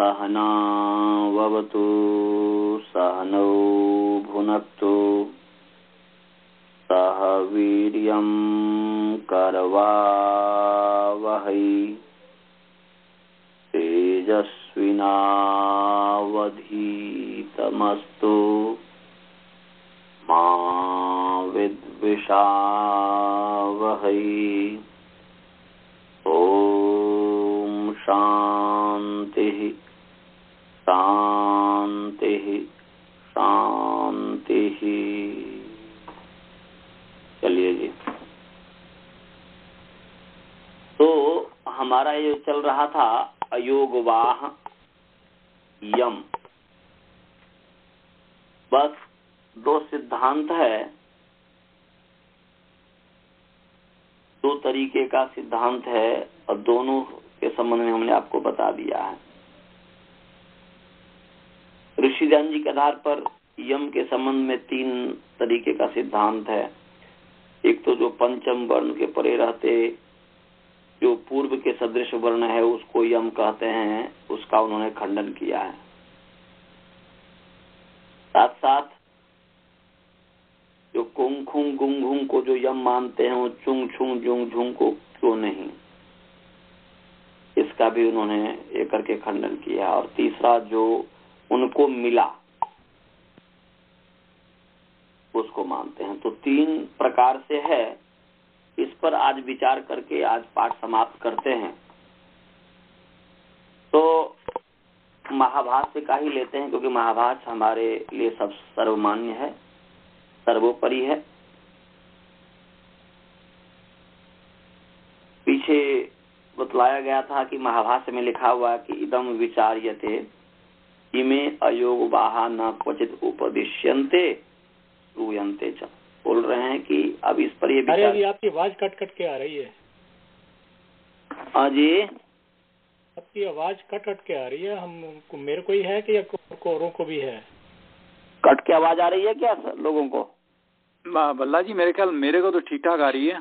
सहनाववतु सहनौ भुनक्तु सह वीर्यं करवावहै तेजस्विनावधीतमस्तु मा विद्विषावहै। ओम शांति शांति शांति। चलिए जी, तो हमारा ये चल रहा था अयोगवाह यम। बस दो सिद्धांत है, दो तरीके का सिद्धांत है और दोनों के संबंध में हमने आपको बता दिया है। ऋषिदान जी के आधार पर यम के संबंध में तीन तरीके का सिद्धांत है। एक तो जो पंचम वर्ण के परे रहते, जो पूर्व के सदृश वर्ण है उसको यम कहते हैं, उसका उन्होंने खंडन किया है। साथ साथ जो कुंग खुंग गुंग घुंग को जो यम मानते हैं वो चुंग छुंग जुंग झुंग को क्यों नहीं, इसका भी उन्होंने एक करके खंडन किया। और तीसरा जो उनको मिला उसको मानते हैं। तो तीन प्रकार से है। इस पर आज विचार करके आज पाठ समाप्त करते हैं। तो महाभाष्य का ही लेते हैं, क्योंकि महाभाष्य हमारे लिए सब सर्वमान्य है, सर्वोपरि है। पीछे बतलाया गया था कि महाभाष्य में लिखा हुआ कि इदम विचार्यते इमे अयोगवाहा न क्वचित उपदिश्यन्ते श्रूयन्ते च। बोल रहे हैं कि अब इस पर ये विचार। अभी आपकी आवाज कट कट के आ रही है। जी, आपकी आवाज कट कट के आ रही है। हम मेरे को ही है कि या औरों को भी है? कट के आवाज आ रही है क्या लोगों को? बल्ला जी मेरे ख्याल मेरे को तो ठीक ठाक आ रही है।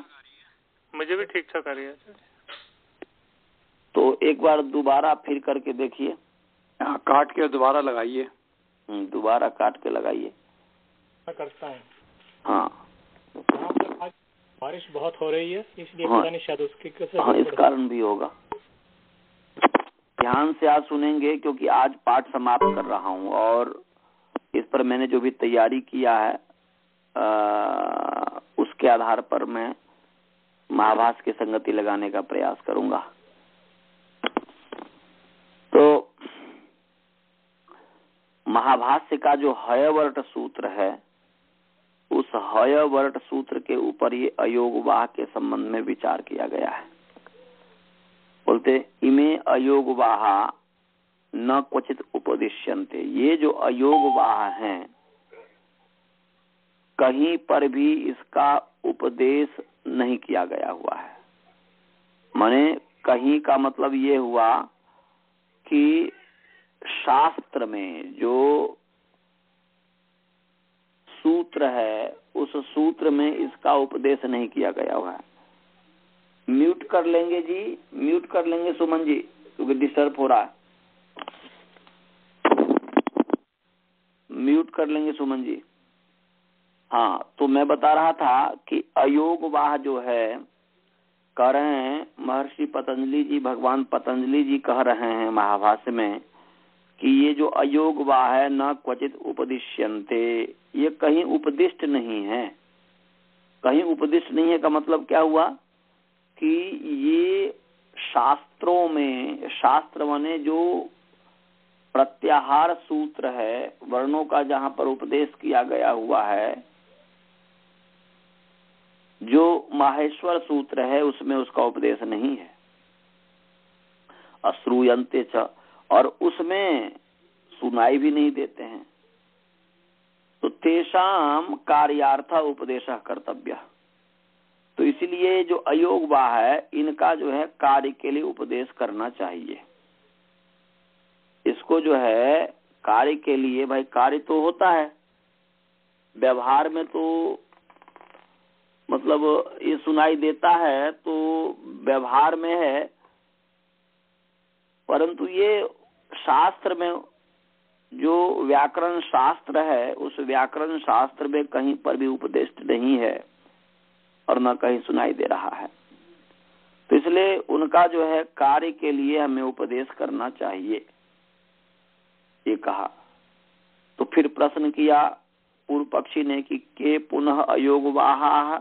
मुझे भी ठीक ठाक आ रही है। तो एक बार दोबारा फिर करके देखिए। काट के दोबारा लगाइए। दोबारा काट के लगाइए। करता हूँ। हाँ, आज बारिश बहुत हो रही है, इसलिए हाँ, पता नहीं शायद उसकी हाँ, इस कारण भी होगा। ध्यान से आज सुनेंगे, क्योंकि आज पाठ समाप्त कर रहा हूँ और इस पर मैंने जो भी तैयारी किया है उसके आधार पर मैं महाभाष्य की संगति लगाने का प्रयास करूंगा। तो महाभाष्य का जो हयवर्ट सूत्र है, उस हयवर्ट सूत्र के ऊपर ये अयोगवाह के संबंध में विचार किया गया है। बोलते इमे अयोगवाह न क्वचित उपदिश्यन्ते। ये जो अयोगवाह हैं, कहीं पर भी इसका उपदेश नहीं किया गया हुआ है। माने कहीं का मतलब ये हुआ कि शास्त्र में जो सूत्र है उस सूत्र में इसका उपदेश नहीं किया गया हुआ है। म्यूट कर लेंगे जी, म्यूट कर लेंगे सुमन जी, क्योंकि डिस्टर्ब हो रहा है। म्यूट कर लेंगे सुमन जी। हाँ, तो मैं बता रहा था कि अयोगवाह जो है, कह रहे हैं महर्षि पतंजलि जी, भगवान पतंजलि जी कह रहे हैं महाभाष्य में कि ये जो अयोगवाह है न क्वचित उपदिश्यन्ते, ये कहीं उपदिष्ट नहीं है। कहीं उपदिष्ट नहीं है का मतलब क्या हुआ कि ये शास्त्रों में, शास्त्र माने जो प्रत्याहार सूत्र है, वर्णों का जहां पर उपदेश किया गया हुआ है, जो माहेश्वर सूत्र है उसमें उसका उपदेश नहीं है। अश्रूयन्ते च, और उसमें सुनाई भी नहीं देते हैं। तो तेषाम कार्यार्थ उपदेश कर्तव्य। तो इसलिए जो अयोगवाह है, इनका जो है कार्य के लिए उपदेश करना चाहिए। इसको जो है कार्य के लिए, भाई कार्य तो होता है, व्यवहार में तो मतलब ये सुनाई देता है तो व्यवहार में है, परंतु ये शास्त्र में जो व्याकरण शास्त्र है उस व्याकरण शास्त्र में कहीं पर भी उपदिष्ट नहीं है और न कहीं सुनाई दे रहा है। तो इसलिए उनका जो है कार्य के लिए हमें उपदेश करना चाहिए, ये कहा। तो फिर प्रश्न किया पूर्व पक्षी ने कि के पुनः अयोगवाह,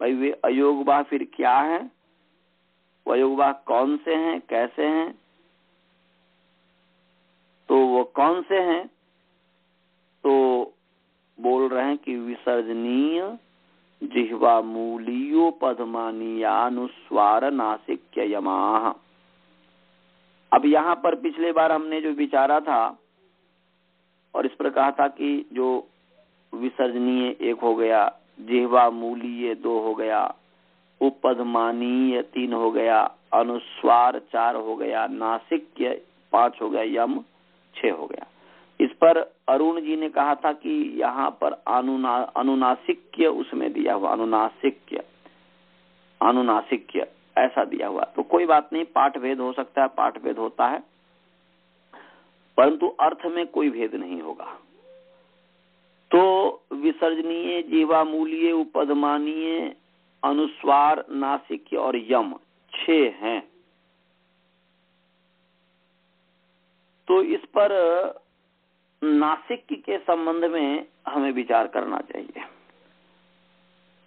भाई वे अयोगवाह फिर क्या है, वो अयोगवाह कौन से हैं, कैसे हैं? तो वो कौन से हैं? तो बोल रहे हैं कि विसर्जनीय जिह्वा मूलियो पद्मानीयानुस्वार नासिक्य यमाः। अब यहाँ पर पिछले बार हमने जो विचारा था और इस पर कहा था कि जो विसर्जनीय एक हो गया, जिह्वा मूलीय 2 हो गया, उपपद्मानीय 3 हो गया, अनुस्वार 4 हो गया, नासिक्य 5 हो गया, यम 6 हो गया। इस पर अरुण जी ने कहा था कि यहाँ पर अनुनासिक्य उसमें दिया हुआ, अनुनासिक्य ऐसा दिया हुआ। तो कोई बात नहीं, पाठ भेद हो सकता है, पाठ भेद होता है, परंतु अर्थ में कोई भेद नहीं होगा। तो विसर्जनीय, जीवामूलीय, उपपद्मानीय, अनुस्वार, नासिक्य और यम 6 हैं। तो इस पर नासिक्य के संबंध में हमें विचार करना चाहिए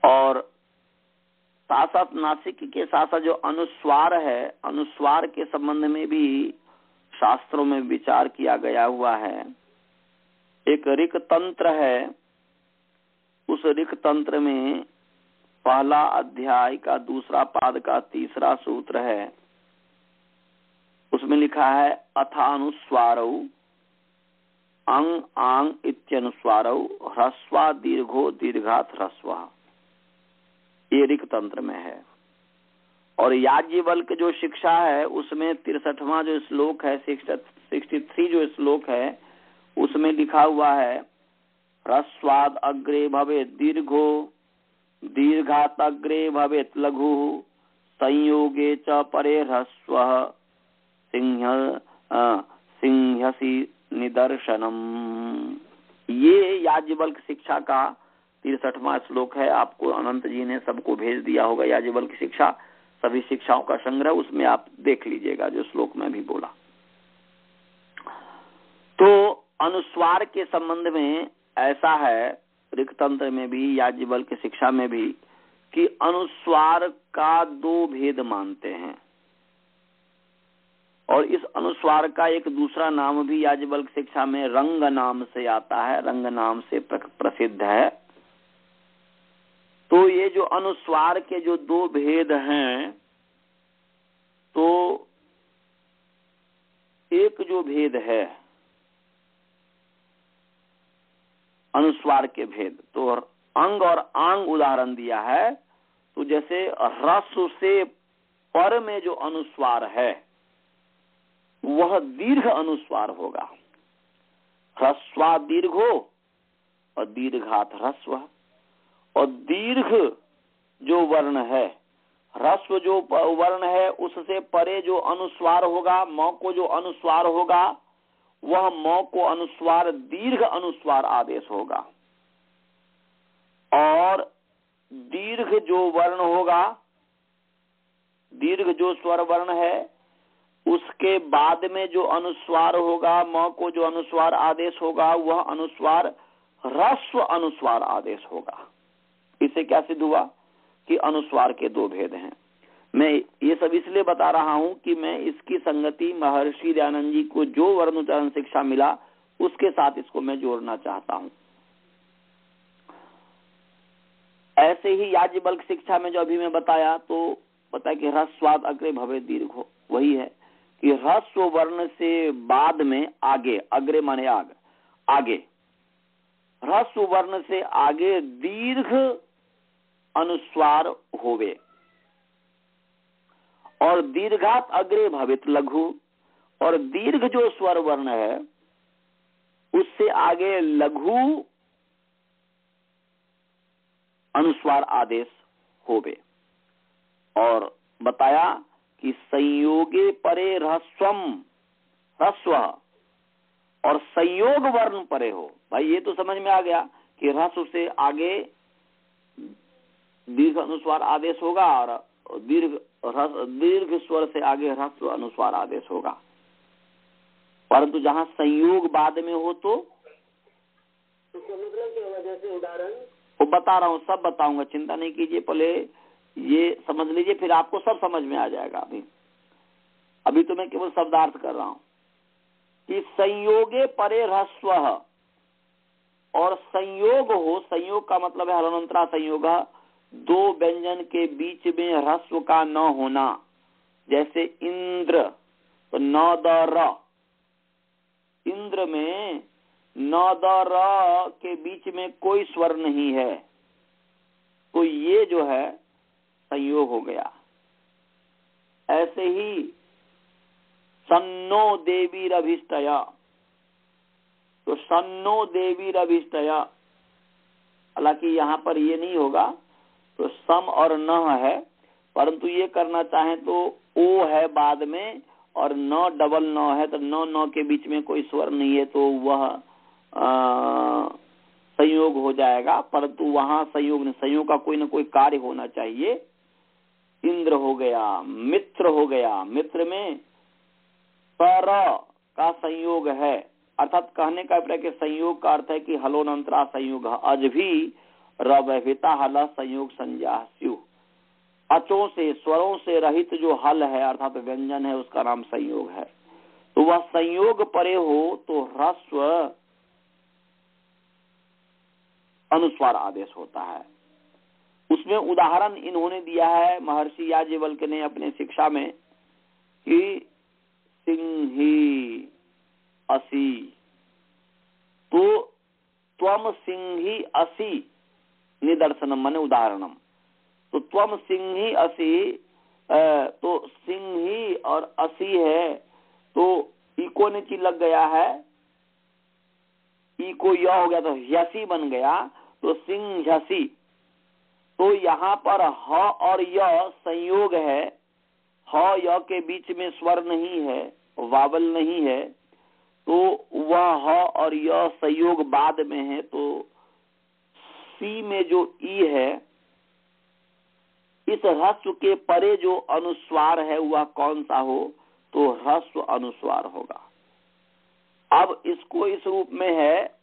और साथ साथ नासिक्य के साथ साथ जो अनुस्वार है, अनुस्वार के संबंध में भी शास्त्रों में विचार किया गया हुआ है। एक ऋक् तंत्र है, उस ऋक् तंत्र में पहला अध्याय का 2 पाद का 3 सूत्र है। उसमें लिखा है अथानुस्वारौ अंग आंग इत्यनुस्वारौ ह्रस्वा दीर्घो दीर्घात ह्रस्वा, ये ऋक् तंत्र में है। और याज्ञवल्क्य जो शिक्षा है उसमें 63वां जो श्लोक है, 63 जो श्लोक है, उसमें लिखा हुआ है ह्रस्वाद अग्रे भवेत् दीर्घो दीर्घात अग्रे भवेत् लघु संयोगे च परे ह्रस्वः सिंहसी निदर्शनम। ये याज्ञवल्क्य शिक्षा का 63वां श्लोक है। आपको अनंत जी ने सबको भेज दिया होगा याज्ञवल्क्य शिक्षा, सभी शिक्षाओं का संग्रह, उसमें आप देख लीजिएगा जो श्लोक में भी बोला। तो अनुस्वार के संबंध में ऐसा है ऋक् तंत्र में भी, याज्ञवल्क्य शिक्षा में भी, कि अनुस्वार का 2 भेद मानते हैं और इस अनुस्वार का एक दूसरा नाम भी याज्ञवल्क्य शिक्षा में रंग नाम से आता है, रंग नाम से प्रसिद्ध है। तो ये जो अनुस्वार के जो 2 भेद हैं, तो एक जो भेद है अनुस्वार के भेद, तो अंग और आंग उदाहरण दिया है। तो जैसे ह्रस्व से पर में जो अनुस्वार है वह दीर्घ अनुस्वार होगा, ह्रस्वा दीर्घो और दीर्घात ह्रस्व। और दीर्घ जो वर्ण है, ह्रस्व जो वर्ण है, उससे परे जो अनुस्वार होगा, म को जो अनुस्वार होगा, वह म को अनुस्वार दीर्घ अनुस्वार आदेश होगा। और दीर्घ जो वर्ण होगा, दीर्घ जो स्वर वर्ण है, उसके बाद में जो अनुस्वार होगा, म को जो अनुस्वार आदेश होगा, वह अनुस्वार ह्रस्व अनुस्वार आदेश होगा। इससे क्या सिद्ध हुआ कि अनुस्वार के 2 भेद हैं। मैं ये सब इसलिए बता रहा हूं कि मैं इसकी संगति महर्षि दयानंद जी को जो वर्ण उच्चारण शिक्षा मिला उसके साथ इसको मैं जोड़ना चाहता हूं। ऐसे ही याज्ञवल्क्य शिक्षा में जो अभी मैं बताया, तो पता है कि ह्रस्वाद अग्रे भवेत् दीर्घो, वही है कि ह्रस्व वर्ण से बाद में आगे, अग्रे माने आगे, ह्रस्व वर्ण से आगे दीर्घ अनुस्वार होवे और दीर्घात अग्रे भवेत् लघु, और दीर्घ जो स्वर वर्ण है उससे आगे लघु अनुस्वार आदेश होवे। और बताया कि संयोगे परे ह्रस्वम ह्रस्व और संयोग वर्ण परे हो। भाई ये तो समझ में आ गया कि ह्रस्व से आगे दीर्घ अनुस्वार आदेश होगा और दीर्घ स्वर से आगे ह्रस्व अनुस्वार आदेश होगा। परंतु जहां संयोग बाद में हो तो समुद्र की वजह से उदाहरण वो बता रहा हूँ, सब बताऊंगा, चिंता नहीं कीजिए। पहले ये समझ लीजिए, फिर आपको सब समझ में आ जाएगा। अभी तो मैं केवल शब्दार्थ कर रहा हूं कि संयोगे परे ह्रस्व और संयोग हो, संयोग का मतलब है हलनंतरा संयोग, दो व्यंजन के बीच में ह्रस्व का न होना। जैसे इंद्र तो न द र, इंद्र में न द र के बीच में कोई स्वर नहीं है, तो ये जो है संयोग हो गया। ऐसे ही सन्नो देवी रभिष्टया, तो सन्नो देवी रभिष्टया, हालांकि यहाँ पर ये नहीं होगा, तो सम और न है, परंतु ये करना चाहें तो ओ है बाद में और न डबल न है, तो न के बीच में कोई स्वर नहीं है, तो वह संयोग हो जाएगा। परंतु वहां संयोग का कोई न कोई कार्य होना चाहिए। इंद्र हो गया, मित्र हो गया, मित्र में पर का संयोग है, अर्थात कहने का अभिप्राय संयोग का अर्थ है कि हलोनंतरा संयोग, अज भी रविता हल संयोग संज्ञा स्यु, अचों से स्वरों से रहित जो हल है अर्थात व्यंजन है उसका नाम संयोग है। तो वह संयोग परे हो तो ह्रस्व अनुस्वार आदेश होता है। उसमें उदाहरण इन्होंने दिया है महर्षि याज्ञवल्क्य ने अपने शिक्षा में कि सिंही असि, तो त्वम सिंही असि निदर्शनम माने उदाहरणम, तो त्वम सिंही असि, तो सिंही और असि है, तो इको नीचे लग गया है, इको य हो गया तो ह्यसी बन गया, तो सिंहसी। तो यहाँ पर ह और य संयोग है, ह य के बीच में स्वर नहीं है, वावल नहीं है, तो वह ह और य संयोग बाद में है, तो सी में जो ई है, इस ह्रस्व के परे जो अनुस्वार है वह कौन सा हो, तो ह्रस्व अनुस्वार होगा। अब इसको इस रूप में है,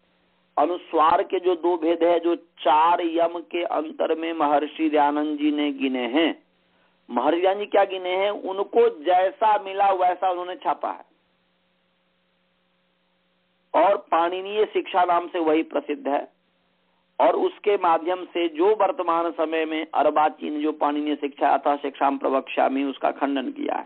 अनुस्वार के जो दो भेद है जो 4 यम के अंतर में महर्षि दयानंद जी ने गिने हैं। महर्षि दयानंद जी क्या गिने हैं, उनको जैसा मिला वैसा उन्होंने छापा है, और पाणिनीय शिक्षा नाम से वही प्रसिद्ध है, और उसके माध्यम से जो वर्तमान समय में अर्वाचीन जो पाणिनीय शिक्षा अतः शिक्षाम प्रवक्ष्यामि उसका खंडन किया है,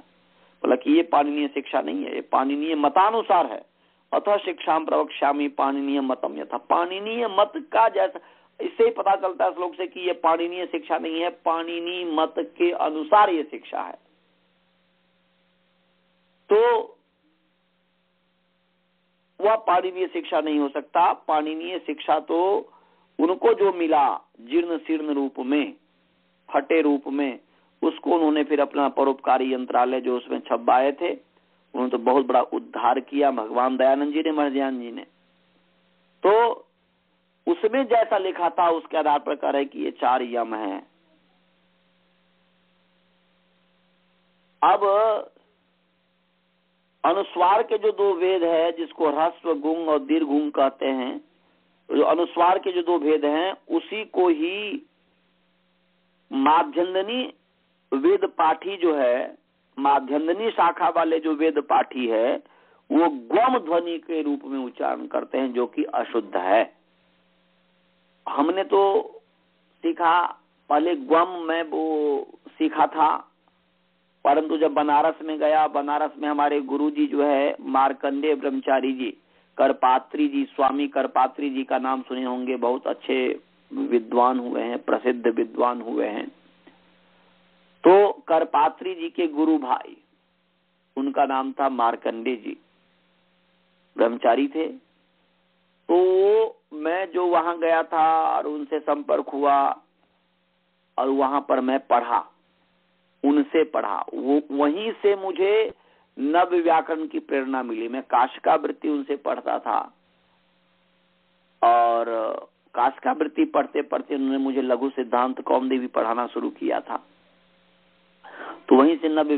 बोला कि ये पाणिनीय शिक्षा नहीं है, ये पाणिनीय मतानुसार है। अतः शिक्षाम प्रवक्ष्यामि पाणिनीय मतम यथा, पाणिनीय मत का जैसा, इससे ही पता चलता है श्लोक से कि ये पाणिनीय शिक्षा नहीं है, पाणिनीय मत के अनुसार ये शिक्षा है। तो वह पाणिनीय शिक्षा नहीं हो सकता। पाणिनीय शिक्षा तो उनको जो मिला जीर्ण शीर्ण रूप में, फटे रूप में, उसको उन्होंने फिर अपना परोपकारी यंत्रालय जो उसमें छपाए थे, उन्होंने तो बहुत बड़ा उद्धार किया भगवान दयानंद जी ने, महर्षि जी ने। तो उसमें जैसा लिखा था उसके आधार पर कह रहे कि ये 4 यम हैं। अब अनुस्वार के जो 2 भेद है जिसको ह्रस्व गुंग और दीर्घ गुंग कहते हैं, जो अनुस्वार के जो 2 भेद हैं उसी को ही माध्यंदनी वेद पाठी जो है, माध्यंदनी शाखा वाले जो वेद पाठी है वो ग्वम ध्वनि के रूप में उच्चारण करते हैं, जो कि अशुद्ध है। हमने तो सीखा, पहले ग्वम में वो सीखा था, परंतु जब बनारस में गया, बनारस में हमारे गुरुजी जो है मार्कंडेय ब्रह्मचारी जी, करपात्री जी, स्वामी करपात्री जी का नाम सुने होंगे, बहुत अच्छे विद्वान हुए हैं, प्रसिद्ध विद्वान हुए हैं। तो करपात्री जी के गुरु भाई, उनका नाम था मार्कंडेय जी, ब्रह्मचारी थे। तो मैं जो वहां गया था और उनसे संपर्क हुआ और वहां पर मैं पढ़ा, उनसे पढ़ा, वो वहीं से मुझे नव्य व्याकरण की प्रेरणा मिली। मैं काशिकावृत्ति उनसे पढ़ता था और काशिकावृत्ति पढ़ते पढ़ते उन्होंने मुझे लघु सिद्धांत कौमुदी भी पढ़ाना शुरू किया था। तो वहीं से नव्य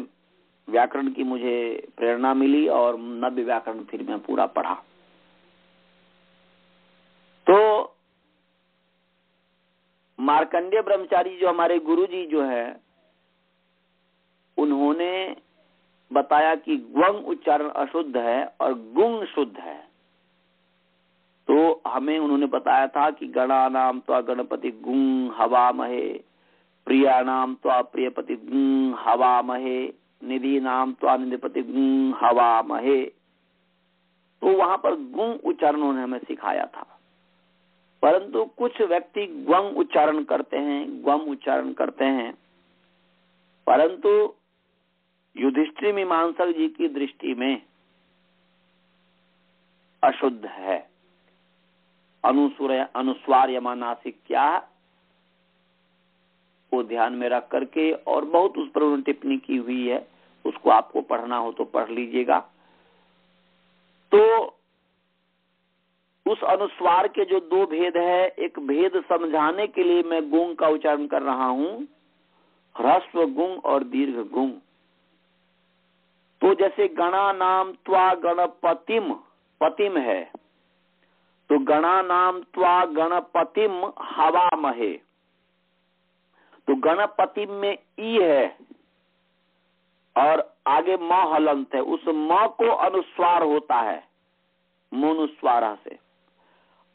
व्याकरण की मुझे प्रेरणा मिली और नव्य व्याकरण फिर मैं पूरा पढ़ा। तो मार्कंडेय ब्रह्मचारी जो हमारे गुरुजी जो है, उन्होंने बताया कि ग्वंग उच्चारण अशुद्ध है और गुंग शुद्ध है। तो हमें उन्होंने बताया था कि गणानाम त्वा गणपति गुं हवामहे, प्रियाणाम त्वा प्रियपति गुं हवामहे, निधि नाम त्वा निधिपति गुं हवामहे। तो वहां पर गुं उच्चारण उन्होंने हमें सिखाया था। परंतु कुछ व्यक्ति ग्वंग उच्चारण करते हैं, ग्वम उच्चारण करते हैं, परंतु युधिष्ठिर मीमांसक जी की दृष्टि में अशुद्ध है। अनुस्वार यमानासिक क्या वो ध्यान में रख करके, और बहुत उस पर उन्होंने टिप्पणी की हुई है, उसको आपको पढ़ना हो तो पढ़ लीजिएगा। तो उस अनुस्वार के जो दो भेद है, एक भेद समझाने के लिए मैं गुंग का उच्चारण कर रहा हूं, ह्रस्व गुंग और दीर्घ गुंग। तो जैसे गणा नाम त्वा गणपतिम, पतिम है, तो गणा नाम त्वा गणपतिम हवामहे। तो गणपतिम में ई है और आगे म हलंत है, उस म को अनुस्वार होता है मोनुस्वार से।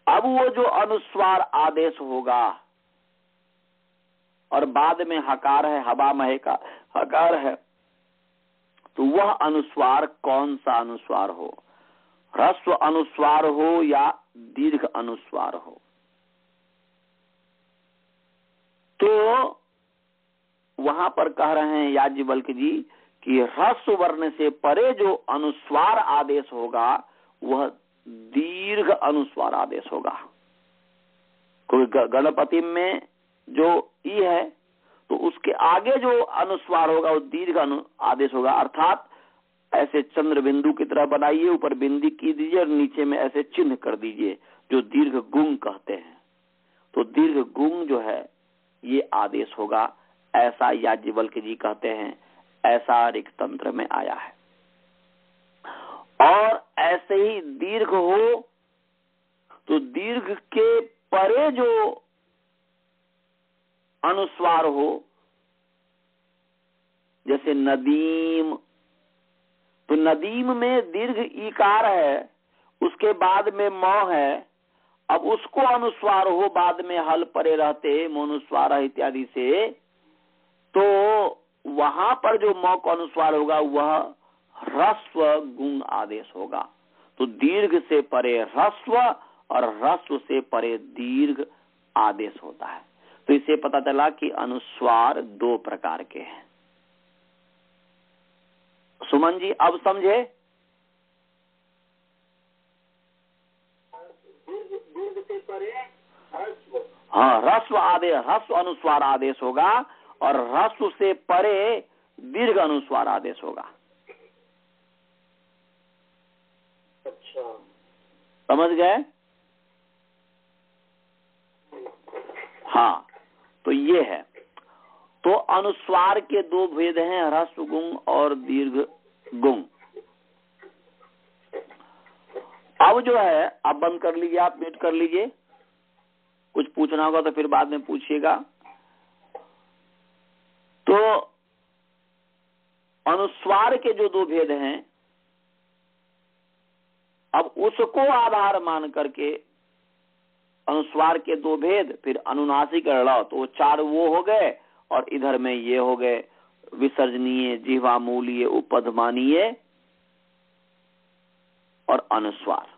अब वो जो अनुस्वार आदेश होगा और बाद में हकार है, हवामहे का हकार है, तो वह अनुस्वार कौन सा अनुस्वार हो, ह्रस्व अनुस्वार हो या दीर्घ अनुस्वार हो। तो वहां पर कह रहे हैं याज्ञवल्क्य जी कि ह्रस्व वर्ण से परे जो अनुस्वार आदेश होगा वह दीर्घ अनुस्वार आदेश होगा। क्योंकि गणपति में जो ई है तो उसके आगे जो अनुस्वार होगा वो दीर्घ आदेश होगा। अर्थात ऐसे चंद्र बिंदु की तरह बनाइए, ऊपर बिंदी की दीजिए और नीचे में ऐसे चिन्ह कर दीजिए, जो दीर्घ गुंग कहते हैं। तो दीर्घ गुंग जो है ये आदेश होगा, ऐसा याज्ञवल्क्य जी कहते हैं, ऐसा ऋक् तंत्र में आया है। और ऐसे ही दीर्घ हो तो दीर्घ के परे जो अनुस्वार हो, जैसे नदीम, तो नदीम में दीर्घ ईकार है, उसके बाद में म है, अब उसको अनुस्वार हो बाद में हल परे रहते मोनुस्वार इत्यादि से, तो वहां पर जो म को अनुस्वार होगा वह ह्रस्व गुंग आदेश होगा। तो दीर्घ से परे ह्रस्व और ह्रस्व से परे दीर्घ आदेश होता है। तो इससे पता चला कि अनुस्वार दो प्रकार के हैं। सुमन जी अब समझे? दीर्घ से परे ह्रस्व, हाँ, ह्रस्व आदेश, ह्रस्व अनुस्वार आदेश होगा और ह्रस्व से परे दीर्घ अनुस्वार आदेश होगा। अच्छा, समझ गए? हाँ, तो ये है। तो अनुस्वार के दो भेद हैं, ह्रस्व गुंग और दीर्घ गुंग। अब जो है, अब बंद कर लीजिए, आप म्यूट कर लीजिए। कुछ पूछना होगा तो फिर बाद में पूछिएगा। तो अनुस्वार के जो दो भेद हैं, अब उसको आधार मान करके अनुस्वार के दो भेद, फिर अनुनासिक ड़, तो चार वो हो गए और इधर में ये हो गए विसर्जनीय, जिह्वामूलीय, उपधमानीय और अनुस्वार।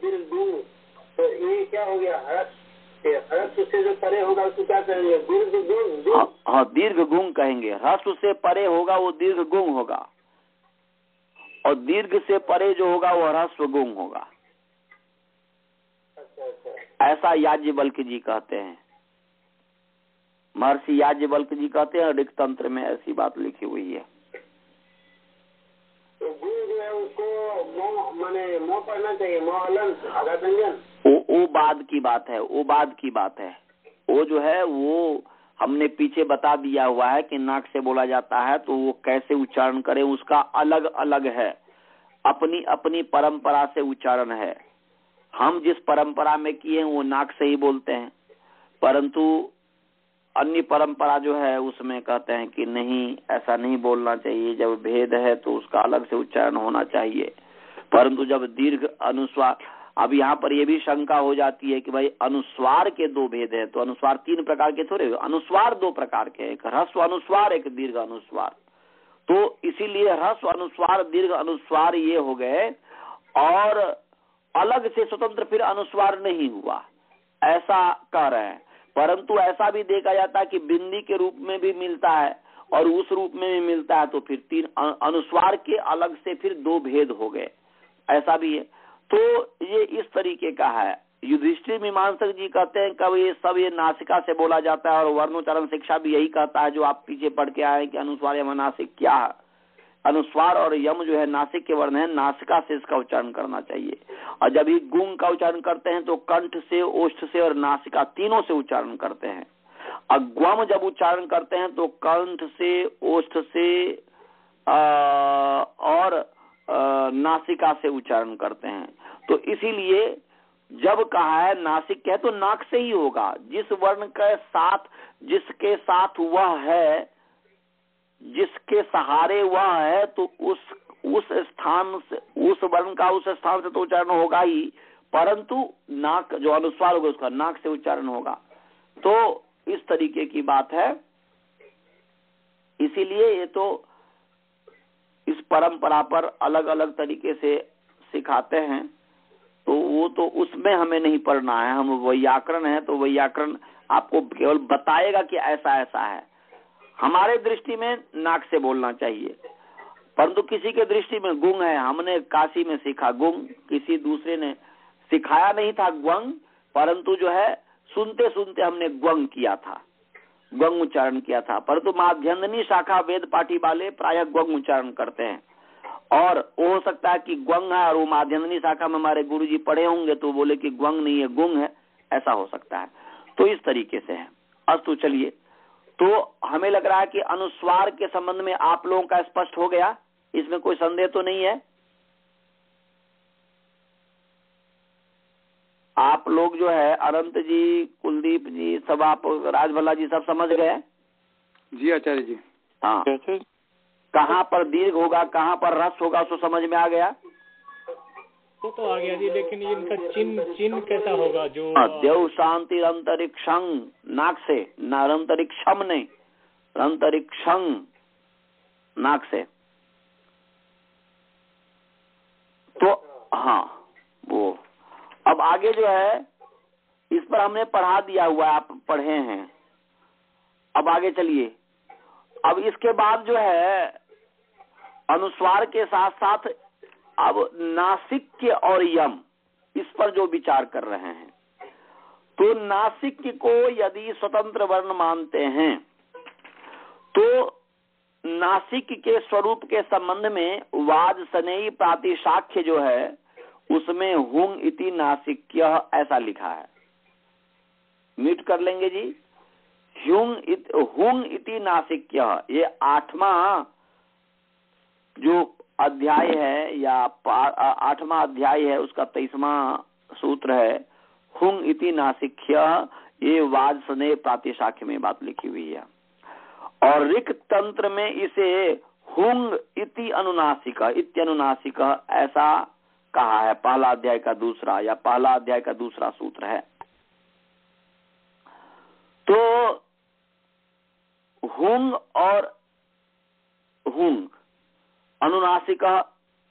दीर्घ गुंग, तो ये क्या हो गया? ह्रस्व से जो परे होगा उसको क्या कहेंगे? दीर्घ गुंग। हाँ, दीर्घ गुंग कहेंगे। ह्रस्व से परे होगा वो दीर्घ गुंग होगा और दीर्घ से परे जो होगा वो ह्रस्व गुंग होगा। अच्छा, ऐसा याज्ञवल्क्य जी कहते हैं। महर्षि याज्ञवल्क्य जी कहते हैं ऋक् तंत्र में ऐसी बात लिखी हुई है। तो जो है उसको माने मोह पढ़ना चाहिए, मोह अलंत आधा व्यंजन। वो बाद की बात है, वो बाद की बात है। वो जो है वो हमने पीछे बता दिया हुआ है कि नाक से बोला जाता है, तो वो कैसे उच्चारण करें उसका अलग अलग है, अपनी अपनी परंपरा से उच्चारण है। हम जिस परंपरा में किए हैं वो नाक से ही बोलते हैं, परंतु अन्य परंपरा जो है उसमें कहते हैं कि नहीं, ऐसा नहीं बोलना चाहिए, जब भेद है तो उसका अलग से उच्चारण होना चाहिए। परंतु जब दीर्घ अनुस्वार, अब यहाँ पर यह भी शंका हो जाती है कि भाई अनुस्वार के दो भेद है, तो अनुस्वार 3 प्रकार के थोड़े, अनुस्वार 2 प्रकार के, एक ह्रस्व अनुस्वार एक दीर्घ अनुस्वार। तो इसीलिए ह्रस्व अनुस्वार दीर्घ अनुस्वार ये हो गए, और अलग से स्वतंत्र फिर अनुस्वार नहीं हुआ, ऐसा कह रहे हैं। परंतु ऐसा भी देखा जाता है कि बिंदी के रूप में भी मिलता है और उस रूप में भी मिलता है, तो फिर 3 अनुस्वार के अलग से फिर 2 भेद हो गए, ऐसा भी है। तो ये इस तरीके का है। युधिष्ठिर मीमांसक जी कहते हैं कब ये सब ये नासिका से बोला जाता है, और वर्णोच्चारण शिक्षा भी यही कहता है जो आप पीछे पढ़ के आए कि अनुस्वार यम नासिक क्या है। अनुस्वार और यम जो है नासिक के वर्ण है, नासिका से इसका उच्चारण करना चाहिए। और जब ही गुंग का उच्चारण करते हैं तो कंठ से, ओष्ठ से और नासिका तीनों से उच्चारण करते हैं। और ग्वम जब उच्चारण करते हैं तो कंठ से, ओष्ठ से और नासिका से उच्चारण करते हैं। तो इसीलिए जब कहा है नासिक है तो नाक से ही होगा, जिस वर्ण के साथ, जिसके साथ वह है, जिसके सहारे वह है, तो उस स्थान से, उस वर्ण का उस स्थान से तो उच्चारण होगा ही, परंतु नाक जो अनुस्वार होगा उसका नाक से उच्चारण होगा। तो इस तरीके की बात है। इसीलिए ये तो इस परंपरा पर अलग अलग तरीके से सिखाते हैं, तो वो तो उसमें हमें नहीं पढ़ना है। हम वैयाकरण है तो वैयाकरण आपको केवल बताएगा कि ऐसा ऐसा है। हमारे दृष्टि में नाक से बोलना चाहिए, परंतु किसी के दृष्टि में गुंग है। हमने काशी में सीखा गुंग, किसी दूसरे ने सिखाया नहीं था ग्वंग, परंतु जो है सुनते सुनते हमने ग्वंग किया था, ग्वंग उच्चारण किया था। परंतु माध्यंदनी शाखा वेद पाठी वाले प्रायः ग्वंग उच्चारण करते हैं, और हो सकता है कि ग्वंग है और वो माध्यंदनी शाखा में हमारे गुरुजी पढ़े होंगे तो बोले कि ग्वंग नहीं है गुंग है, ऐसा हो सकता है। तो इस तरीके से है। अस्तु, चलिए, तो हमें लग रहा है कि अनुस्वार के संबंध में आप लोगों का स्पष्ट हो गया, इसमें कोई संदेह तो नहीं है। आप लोग जो है अनंत जी, कुलदीप जी, सब आप, राजभल्ला जी, सब समझ गए? जी आचार्य जी। हाँ, कहाँ पर दीर्घ होगा, कहाँ पर रस होगा, उसको समझ में आ गया? तो आ गया जी, लेकिन इनका चिन्ह कैसा होगा? जो देव शांति अंतरिक्षं, नाक से, अंतरिक्षम नहीं, अंतरिक्षं नाक से। तो हाँ, वो अब आगे जो है इस पर हमने पढ़ा दिया हुआ है, आप पढ़े हैं। अब आगे चलिए। अब इसके बाद जो है अनुस्वार के साथ साथ अब नासिक और यम, इस पर जो विचार कर रहे हैं, तो नासिक को यदि स्वतंत्र वर्ण मानते हैं तो नासिक के स्वरूप के संबंध में वाजसनेयी प्रातिशाख्य जो है उसमें हुंग इति नासिक्य ऐसा लिखा है। म्यूट कर लेंगे जी। हुंग इति नासिक्य, ये 8वां जो अध्याय है या 8वां अध्याय है, उसका 23वां सूत्र है, हुंग इति नासिक्य। ये वाजसनेय प्रातिशाख्य में बात लिखी हुई है, और ऋक् तंत्र में इसे हुंग इति अनुनासिक, इत्यनुनासिक ऐसा कहा है। पहला अध्याय का दूसरा या पहला अध्याय का दूसरा सूत्र है। तो हुंग और हुंग अनुनासिक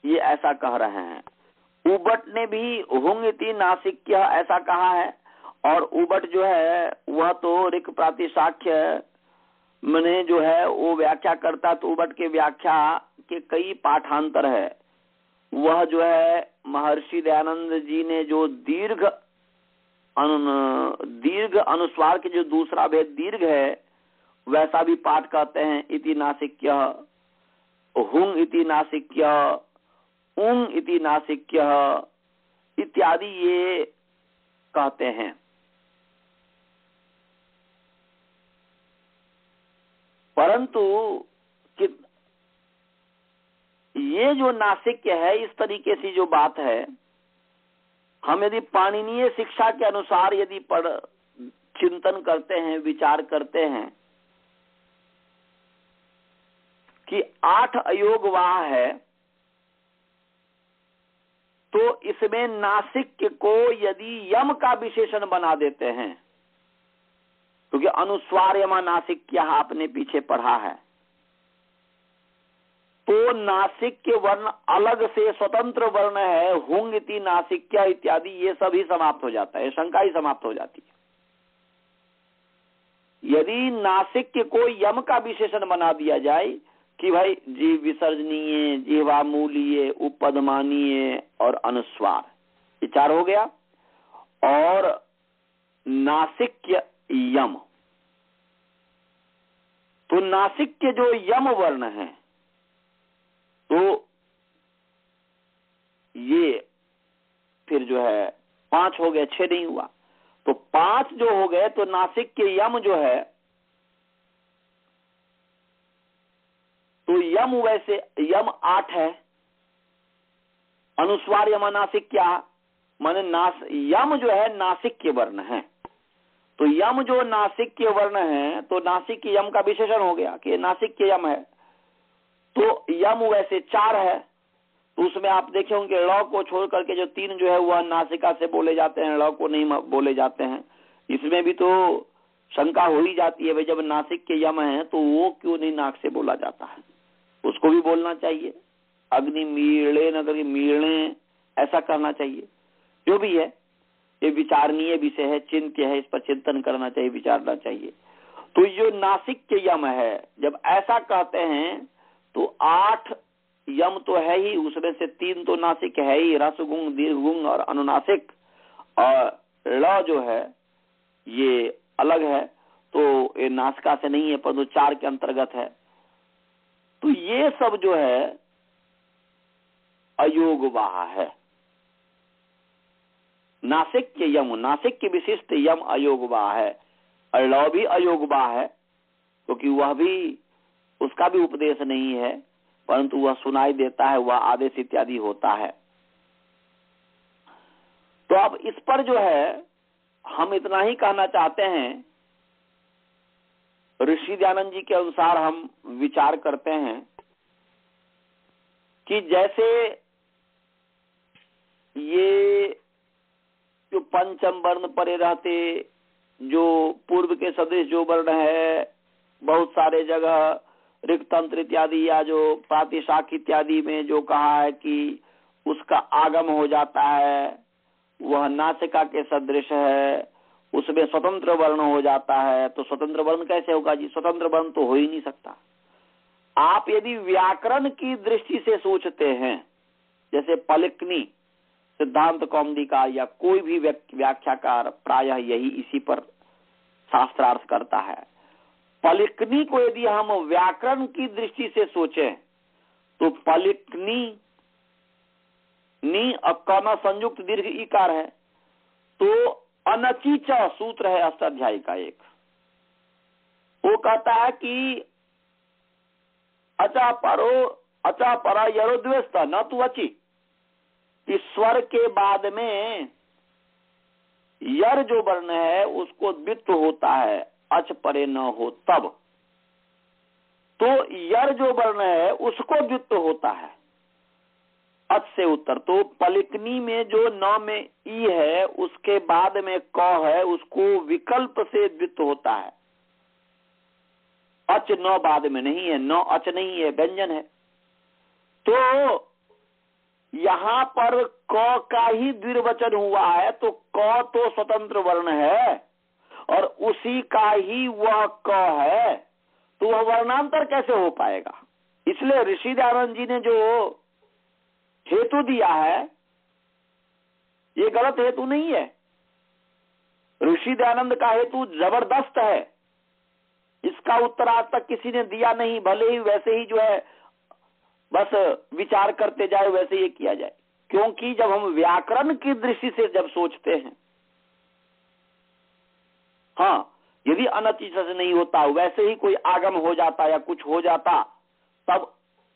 ये ऐसा कह रहे हैं। उबट ने भी हुंग इति नासिक्य ऐसा कहा है, और उबट जो है वह तो ऋक् प्रातिशाख्य में जो है वो व्याख्या करता, तो उबट के व्याख्या के कई पाठांतर है। वह जो है महर्षि दयानंद जी ने जो दीर्घ अनुस्वार के जो दूसरा भेद दीर्घ है वैसा भी पाठ कहते हैं। इति नासिक्य, हुंग इति नासिक्य, उंग इति नासिक्य इत्यादि ये कहते हैं। परंतु कि ये जो नासिक्य है, इस तरीके से जो बात है, हम यदि पाणिनीय शिक्षा के अनुसार यदि चिंतन करते हैं, विचार करते हैं कि 8 अयोग वाह है, तो इसमें नासिक्य को यदि यम का विशेषण बना देते हैं, क्योंकि अनुस्वार यमा नासिक्य आपने पीछे पढ़ा है, तो नासिक्य वर्ण अलग से स्वतंत्र वर्ण है। हुंग इति नासिक्य इत्यादि ये सभी समाप्त हो जाता है, शंका ही समाप्त हो जाती है। यदि नासिक्य को यम का विशेषण बना दिया जाए कि भाई जीव विसर्जनीय, जीवा मूलीय, उपपदमानीय और अनुस्वार, ये 4 हो गया, और नासिक्य यम, तो नासिक्य जो यम वर्ण है, तो ये फिर जो है 5 हो गए, 6 नहीं हुआ, तो 5 जो हो गए, तो नासिक्य यम जो है, तो यम वैसे यम 8 है, अनुस्वार यम नासिक्य माने यम जो है नासिक्य वर्ण है, तो यम जो नासिक्य वर्ण है, तो नासिक्य यम का विशेषण हो गया कि नासिक्य यम है। तो यम वैसे 4 है, तो उसमें आप देखे होंगे ल को छोड़ करके जो 3 जो है वह नासिका से बोले जाते हैं, ल को नहीं बोले जाते हैं। इसमें भी तो शंका हो ही जाती है, भाई जब नासिक के यम है तो वो क्यों नहीं नाक से बोला जाता है, उसको भी बोलना चाहिए। अग्नि मीड़े न करके मीड़े ऐसा करना चाहिए। जो भी है ये विचारणीय विषय है, चिंत्य है, इस पर चिंतन करना चाहिए, विचारना चाहिए। तो जो नासिक के यम है, जब ऐसा कहते हैं तो 8 यम तो है ही, उसमें से 3 तो नासिक है ही, रसगुंग, दीर्घगुंग और अनुनासिक, और ल जो है ये अलग है, तो ये नासिका से नहीं है परंतु 4 के अंतर्गत है। तो ये सब जो है अयोगवाह है। नासिक के यम, नासिक के विशिष्ट यम अयोगवाह है, और ल भी अयोगवाह है, क्योंकि वह भी, उसका भी उपदेश नहीं है, परंतु वह सुनाई देता है, वह आदेश इत्यादि होता है। तो अब इस पर जो है हम इतना ही कहना चाहते हैं, ऋषि दयानंद जी के अनुसार हम विचार करते हैं कि जैसे ये जो पंचम वर्ण परे रहते, जो पूर्व के सदृश जो वर्ण है, बहुत सारे जगह ऋक्तंत्र इत्यादि या जो प्रातिशाख इत्यादि में जो कहा है कि उसका आगम हो जाता है, वह नासिका के सदृश है, उसमें स्वतंत्र वर्ण हो जाता है। तो स्वतंत्र वर्ण कैसे होगा जी? स्वतंत्र वर्ण तो हो ही नहीं सकता। आप यदि व्याकरण की दृष्टि से सोचते हैं, जैसे पलिकनी सिद्धांत कौमुदी का या कोई भी व्याख्याकार प्रायः यही इसी पर शास्त्रार्थ करता है। पलिकनी को यदि हम व्याकरण की दृष्टि से सोचें तो पलिकनी नी अकाना संयुक्त दीर्घ इकार है, तो अनचीच सूत्र है अष्टाध्यायी का एक, वो कहता है कि अचा परा यरोद्वेस्त न तू अची, स्वर के बाद में यर जो वर्ण है उसको द्वित्व होता है, अच परे न हो तब, तो यर जो वर्ण है उसको द्वित्व होता है अच से उत्तर। तो पलिकनी में जो न में ई है उसके बाद में क है, उसको विकल्प से द्वित्व होता है। अच न बाद में नहीं है, न अच नहीं है, व्यंजन है। तो यहां पर क का ही द्विवचन हुआ है, तो क तो स्वतंत्र वर्ण है और उसी का ही वह क है, तो वह वर्णांतर कैसे हो पाएगा? इसलिए ऋषि दयानंद जी ने जो हेतु दिया है ये गलत हेतु नहीं है। ऋषि दयानंद का हेतु जबरदस्त है, इसका उत्तर आज तक किसी ने दिया नहीं, भले ही वैसे ही जो है बस विचार करते जाए, वैसे ही किया जाए। क्योंकि जब हम व्याकरण की दृष्टि से जब सोचते हैं, हाँ, यदि अनचित से नहीं होता, वैसे ही कोई आगम हो जाता या कुछ हो जाता, तब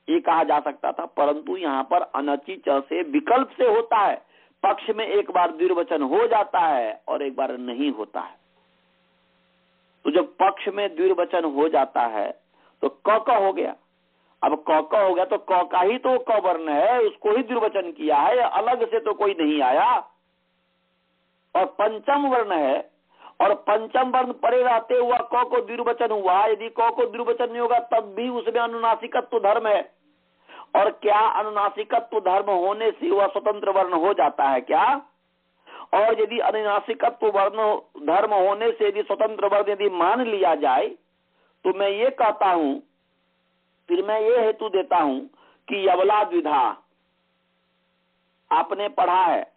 ये कहा जा सकता था। परंतु यहाँ पर अनचित से विकल्प से होता है, पक्ष में एक बार द्विवचन हो जाता है और एक बार नहीं होता है। तो जब पक्ष में द्विवचन हो जाता है तो क हो गया। अब क हो गया तो क का ही तो क वर्ण है, उसको ही द्विवचन किया है, अलग से तो कोई नहीं आया। और पंचम वर्ण है, और पंचम वर्ण परे रहते हुआ क को द्विवचन हुआ। यदि क को द्विवचन नहीं होगा तब भी उसमें अनुनासिकत्व धर्म है। और क्या अनुनासिकत्व धर्म होने से वह स्वतंत्र वर्ण हो जाता है क्या? और यदि अनुनासिकत्व वर्ण धर्म होने से यदि स्वतंत्र वर्ण यदि मान लिया जाए, तो मैं ये कहता हूं, फिर मैं ये हेतु देता हूं कि यवला द्विधा आपने पढ़ा है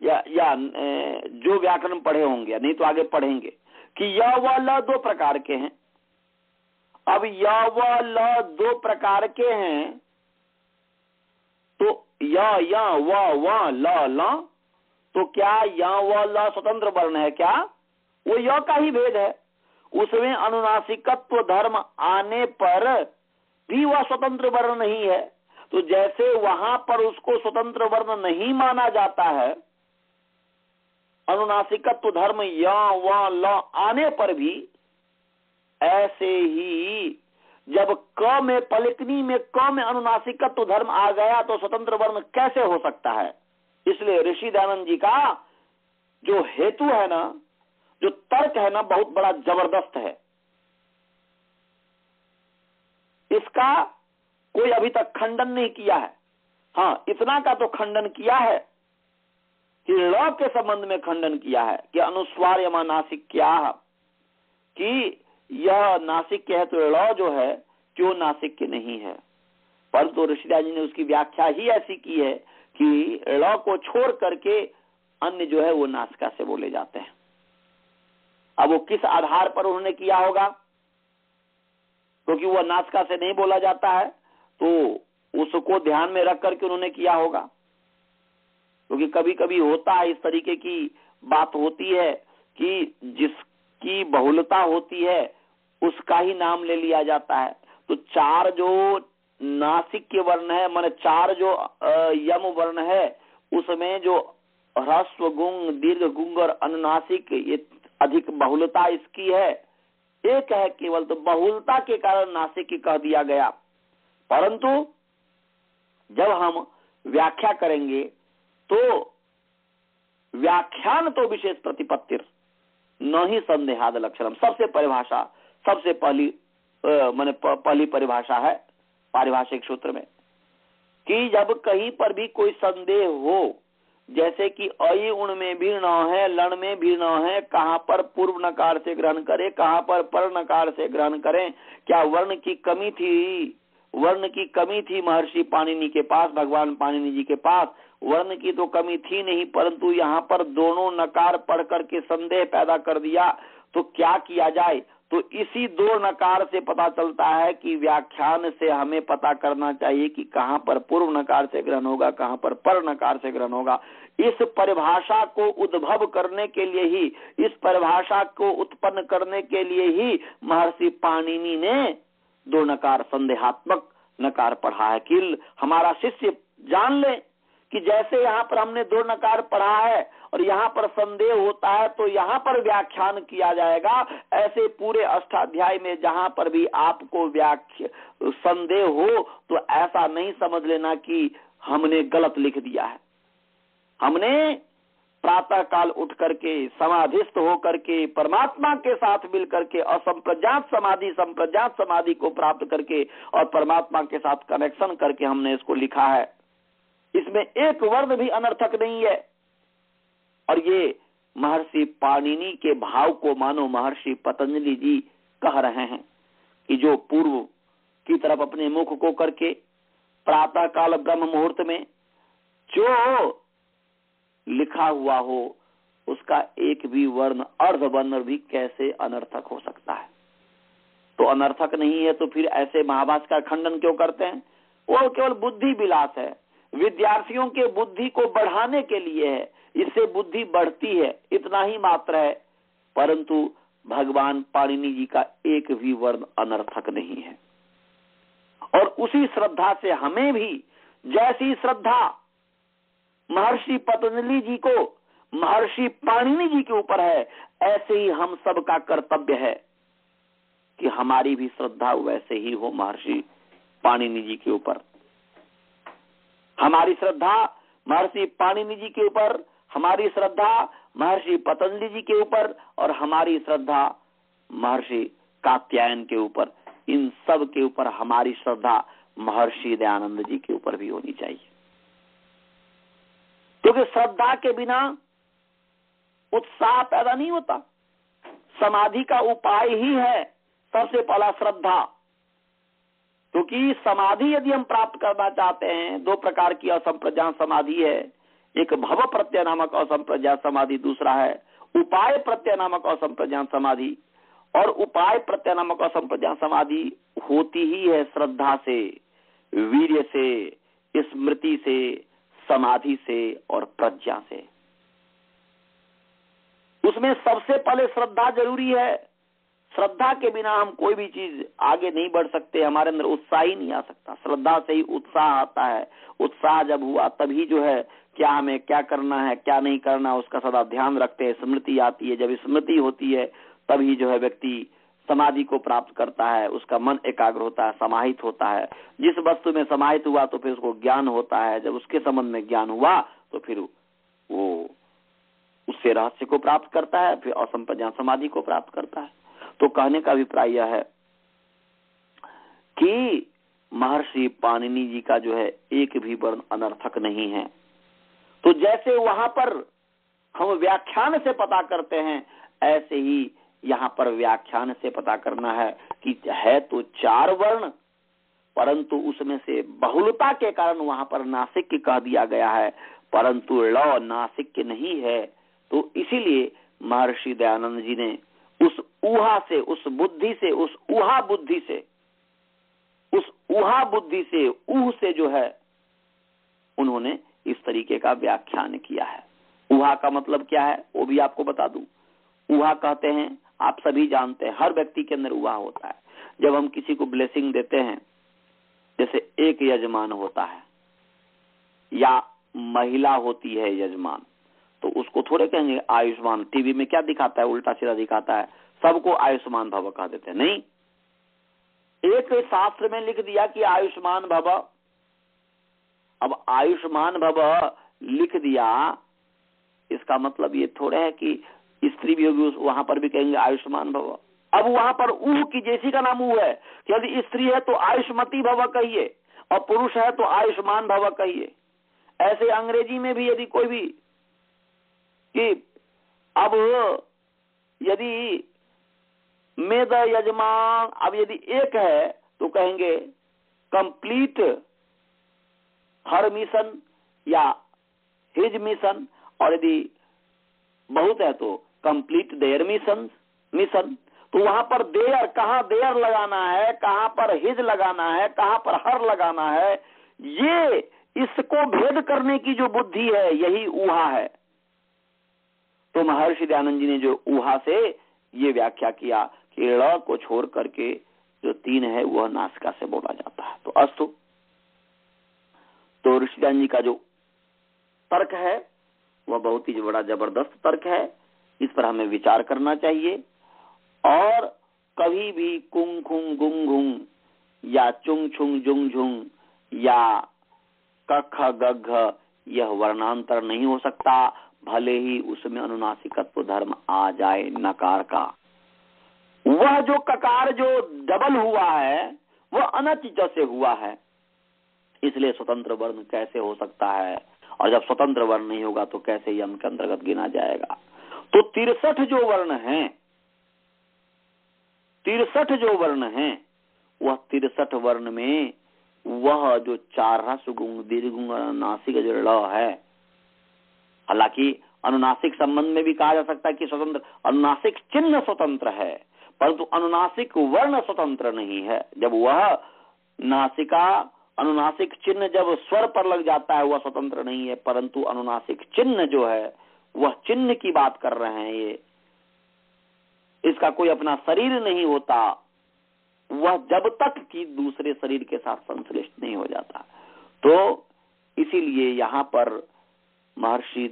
या जो व्याकरण पढ़े होंगे, नहीं तो आगे पढ़ेंगे कि य व ल दो प्रकार के हैं। अब य व ल दो प्रकार के हैं, तो य व ल ल, तो क्या य व ल स्वतंत्र वर्ण है क्या? वो य का ही भेद है। उसमें अनुनासिकत्व धर्म आने पर भी वह स्वतंत्र वर्ण नहीं है। तो जैसे वहां पर उसको स्वतंत्र वर्ण नहीं माना जाता है, अनुनासिकत्व धर्म य व ल आने पर भी, ऐसे ही जब क में पलिकनी में क में अनुनासिकत्व धर्म आ गया तो स्वतंत्र वर्ण कैसे हो सकता है? इसलिए ऋषि दयानंद जी का जो हेतु है ना, जो तर्क है ना, बहुत बड़ा जबरदस्त है। इसका कोई अभी तक खंडन नहीं किया है। हाँ, इतना का तो खंडन किया है कि ल के संबंध में खंडन किया है कि अनुस्वार यमा नासिक क्या, कि यह नासिक है तो ल जो है क्यों नासिक के नहीं है। परंतु ऋषिदास जी ने उसकी व्याख्या ही ऐसी की है कि ल को छोड़ करके अन्य जो है वो नासिका से बोले जाते हैं। अब वो किस आधार पर उन्होंने किया होगा, क्योंकि वह नासिका से नहीं बोला जाता है, तो उसको ध्यान में रख करके उन्होंने किया होगा। क्योंकि कभी कभी होता है, इस तरीके की बात होती है कि जिसकी बहुलता होती है उसका ही नाम ले लिया जाता है। तो चार जो नासिक के वर्ण है, माने चार जो यम वर्ण है, उसमें जो ह्रस्व गुंग दीर्घ गुंग और अनुनासिक, ये अधिक बहुलता इसकी है। एक है केवल, तो बहुलता के कारण नासिक कह दिया गया। परंतु जब हम व्याख्या करेंगे तो व्याख्यान तो विशेष प्रतिपत्तिर न ही संदेहाद लक्षणम, सबसे परिभाषा, सबसे पहली परिभाषा है पारिभाषिक सूत्र में कि जब कहीं पर भी कोई संदेह हो, जैसे कि अई उण में भी न है, लण में भी न है, कहाँ पर पूर्व नकार से ग्रहण करें, कहाँ पर नकार से ग्रहण करें, क्या वर्ण की कमी थी, वर्ण की कमी थी महर्षि पाणिनि के पास, भगवान पाणिनि जी के पास वर्ण की तो कमी थी नहीं, परंतु यहाँ पर दोनों नकार पढ़ करके संदेह पैदा कर दिया, तो क्या किया जाए? तो इसी दो नकार से पता चलता है कि व्याख्यान से हमें पता करना चाहिए कि कहाँ पर पूर्व नकार से ग्रहण होगा, कहाँ पर नकार से ग्रहण होगा। इस परिभाषा को उद्भव करने के लिए ही, इस परिभाषा को उत्पन्न करने के लिए ही महर्षि पाणिनि ने दो नकार संदेहात्मक नकार पढ़ा है कि हमारा शिष्य जान ले कि जैसे यहाँ पर हमने दो नकार पढ़ा है और यहाँ पर संदेह होता है तो यहाँ पर व्याख्यान किया जाएगा, ऐसे पूरे अष्टाध्याय में जहाँ पर भी आपको संदेह हो तो ऐसा नहीं समझ लेना कि हमने गलत लिख दिया है। हमने प्रातः काल उठ करके समाधिस्थ हो करके परमात्मा के साथ मिल करके असंप्रज्ञात समाधि संप्रज्ञात समाधि को प्राप्त करके और परमात्मा के साथ कनेक्शन करके हमने इसको लिखा है। इसमें एक वर्ण भी अनर्थक नहीं है। और ये महर्षि पाणिनि के भाव को मानो महर्षि पतंजलि जी कह रहे हैं कि जो पूर्व की तरफ अपने मुख को करके प्रातः काल ब्रह्म मुहूर्त में जो लिखा हुआ हो उसका एक भी वर्ण अर्ध वर्ण भी कैसे अनर्थक हो सकता है। तो अनर्थक नहीं है, तो फिर ऐसे महाभाष्य का खंडन क्यों करते हैं? वो केवल बुद्धि विलास है, विद्यार्थियों के बुद्धि को बढ़ाने के लिए है, इससे बुद्धि बढ़ती है, इतना ही मात्र है। परंतु भगवान पाणिनि जी का एक भी वर्ण अनर्थक नहीं है। और उसी श्रद्धा से हमें भी, जैसी श्रद्धा महर्षि पतंजलि जी को महर्षि पाणिनि जी के ऊपर है, ऐसे ही हम सब का कर्तव्य है कि हमारी भी श्रद्धा वैसे ही हो महर्षि पाणिनि जी के ऊपर। हमारी श्रद्धा महर्षि पाणिनि जी के ऊपर, हमारी श्रद्धा महर्षि पतंजलि जी के ऊपर, और हमारी श्रद्धा महर्षि कात्यायन के ऊपर, इन सब के ऊपर हमारी श्रद्धा महर्षि दयानंद जी के ऊपर भी होनी चाहिए। क्योंकि श्रद्धा के बिना उत्साह पैदा नहीं होता। समाधि का उपाय ही है सबसे पहला श्रद्धा। क्योंकि समाधि यदि हम प्राप्त करना चाहते हैं, दो प्रकार की असंप्रज्ञात समाधि है, एक भव प्रत्यय नामक असंप्रज्ञात समाधि, दूसरा है उपाय प्रत्यय नामक असंप्रज्ञात समाधि। और उपाय प्रत्यय नामक असंप्रज्ञात समाधि होती ही है श्रद्धा से, वीर्य से, स्मृति से, समाधि से और प्रज्ञा से। उसमें सबसे पहले श्रद्धा जरूरी है। श्रद्धा के बिना हम कोई भी चीज आगे नहीं बढ़ सकते, हमारे अंदर उत्साह ही नहीं आ सकता। श्रद्धा से ही उत्साह आता है। उत्साह जब हुआ तभी जो है क्या हमें क्या करना है क्या नहीं करना उसका सदा ध्यान रखते हैं। स्मृति आती है, जब स्मृति होती है तभी जो है व्यक्ति समाधि को प्राप्त करता है, उसका मन एकाग्र होता है, समाहित होता है। जिस वस्तु में समाहित हुआ तो फिर उसको ज्ञान होता है, जब उसके संबंध में ज्ञान हुआ तो फिर वो उससे रहस्य को प्राप्त करता है, फिर असंप्रज्ञात समाधि को प्राप्त करता है। तो कहने का अभिप्राय यह है कि महर्षि पाणिनि जी का जो है एक भी वर्ण अनर्थक नहीं है। तो जैसे वहां पर हम व्याख्यान से पता करते हैं, ऐसे ही यहाँ पर व्याख्यान से पता करना है कि है तो 4 वर्ण, परंतु उसमें से बहुलता के कारण वहां पर नासिक कह दिया गया है, परंतु ल नासिक नहीं है। तो इसीलिए महर्षि दयानंद जी ने उस ऊहा से, उस बुद्धि से, उस ऊहा बुद्धि से, उस ऊहा बुद्धि से, ऊह से जो है उन्होंने इस तरीके का व्याख्यान किया है। ऊहा का मतलब क्या है वो भी आपको बता दूं। ऊहा कहते हैं, आप सभी जानते हैं, हर व्यक्ति के अंदर ऊहा होता है। जब हम किसी को ब्लेसिंग देते हैं, जैसे एक यजमान होता है या महिला होती है यजमान, तो उसको थोड़े कहेंगे आयुष्मान। टीवी में क्या दिखाता है, उल्टा सीधा दिखाता है, सबको आयुष्मान भव कह देते हैं। नहीं, एक शास्त्र में लिख दिया कि आयुष्मान भव। अब आयुष्मान भव लिख दिया, इसका मतलब ये थोड़े है कि स्त्री भी होगी वहां पर भी कहेंगे आयुष्मान भव। अब वहां पर ऊ की जैसी का नाम ऊ है कि यदि स्त्री है तो आयुष्मती भव कहिए और पुरुष है तो आयुष्मान भव कहिए। ऐसे अंग्रेजी में भी यदि कोई भी कि अब यदि मे द यजमान, अब यदि एक है तो कहेंगे कंप्लीट हर मिशन या हिज मिशन, और यदि बहुत है तो कंप्लीट देयर मिशन। तो वहां पर देयर, कहां देयर लगाना है, कहां पर हिज लगाना है, कहां पर हर लगाना है, ये इसको भेद करने की जो बुद्धि है यही ऊहा है। तो महर्षि दयानंद जी ने जो ऊहा से ये व्याख्या किया कि ळ को छोड़ करके जो 3 है वह नासिका से बोला जाता है। तो अस्तु, तो ऋषि दयानंद जी का जो तर्क है वह बहुत ही बड़ा जबरदस्त तर्क है। इस पर हमें विचार करना चाहिए। और कभी भी कुंग खुंग गुंग घुंग या चुंग छुंग जुंग झुंग या कख गघ यह वर्णांतर नहीं हो सकता, भले ही उसमें अनुनासिकत्व धर्म आ जाए नकार का। वह जो ककार जो डबल हुआ है वह अनच से हुआ है, इसलिए स्वतंत्र वर्ण कैसे हो सकता है? और जब स्वतंत्र वर्ण नहीं होगा तो कैसे यम के अंतर्गत गिना जाएगा? तो 63 जो वर्ण हैं, 63 जो वर्ण हैं, वह 63 वर्ण में वह जो 4 ह्रस्व गुंग दीर्घ गुंग नासिक जो ळ है, हालांकि अनुनासिक संबंध में भी कहा जा सकता है कि स्वतंत्र, अनुनासिक चिन्ह स्वतंत्र है परंतु अनुनासिक वर्ण स्वतंत्र नहीं है। जब वह नासिका अनुनासिक चिन्ह जब स्वर पर लग जाता है वह स्वतंत्र नहीं है, परंतु अनुनासिक चिन्ह जो है वह चिन्ह की बात कर रहे हैं। ये इसका कोई अपना शरीर नहीं होता, वह जब तक कि दूसरे शरीर के साथ संश्लिष्ट नहीं हो जाता। तो इसीलिए यहाँ पर महर्षि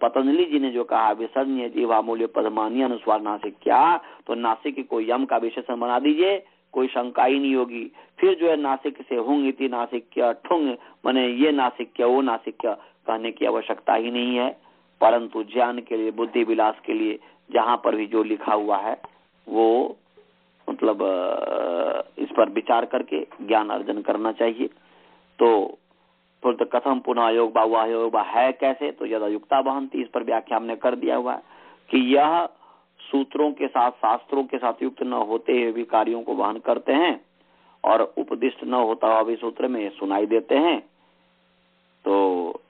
पतंजलि जी ने जो कहा विसर्ज्य जीवामूल्य पदमानी अनुस्वार नासिक, क्या तो नासिक को यम का विशेषण बना दीजिए, कोई शंका ही नहीं होगी। फिर जो है नासिक से होंगे थी नासिक्य ठुंग माने ये नासिक्य वो नासिक्य कहने की आवश्यकता ही नहीं है, परंतु ज्ञान के लिए बुद्धि विलास के लिए जहाँ पर भी जो लिखा हुआ है वो मतलब इस पर विचार करके ज्ञान अर्जन करना चाहिए। तो कथम पुनः योग बाहुआ योग है कैसे, तो यदा युक्ता बहंती, इस पर व्याख्या हमने कर दिया हुआ है कि यह सूत्रों के साथ शास्त्रों के साथ युक्त न होते हुए भी कार्यों को वहन करते हैं और उपदिष्ट न होता हुआ भी सूत्र में सुनाई देते हैं। तो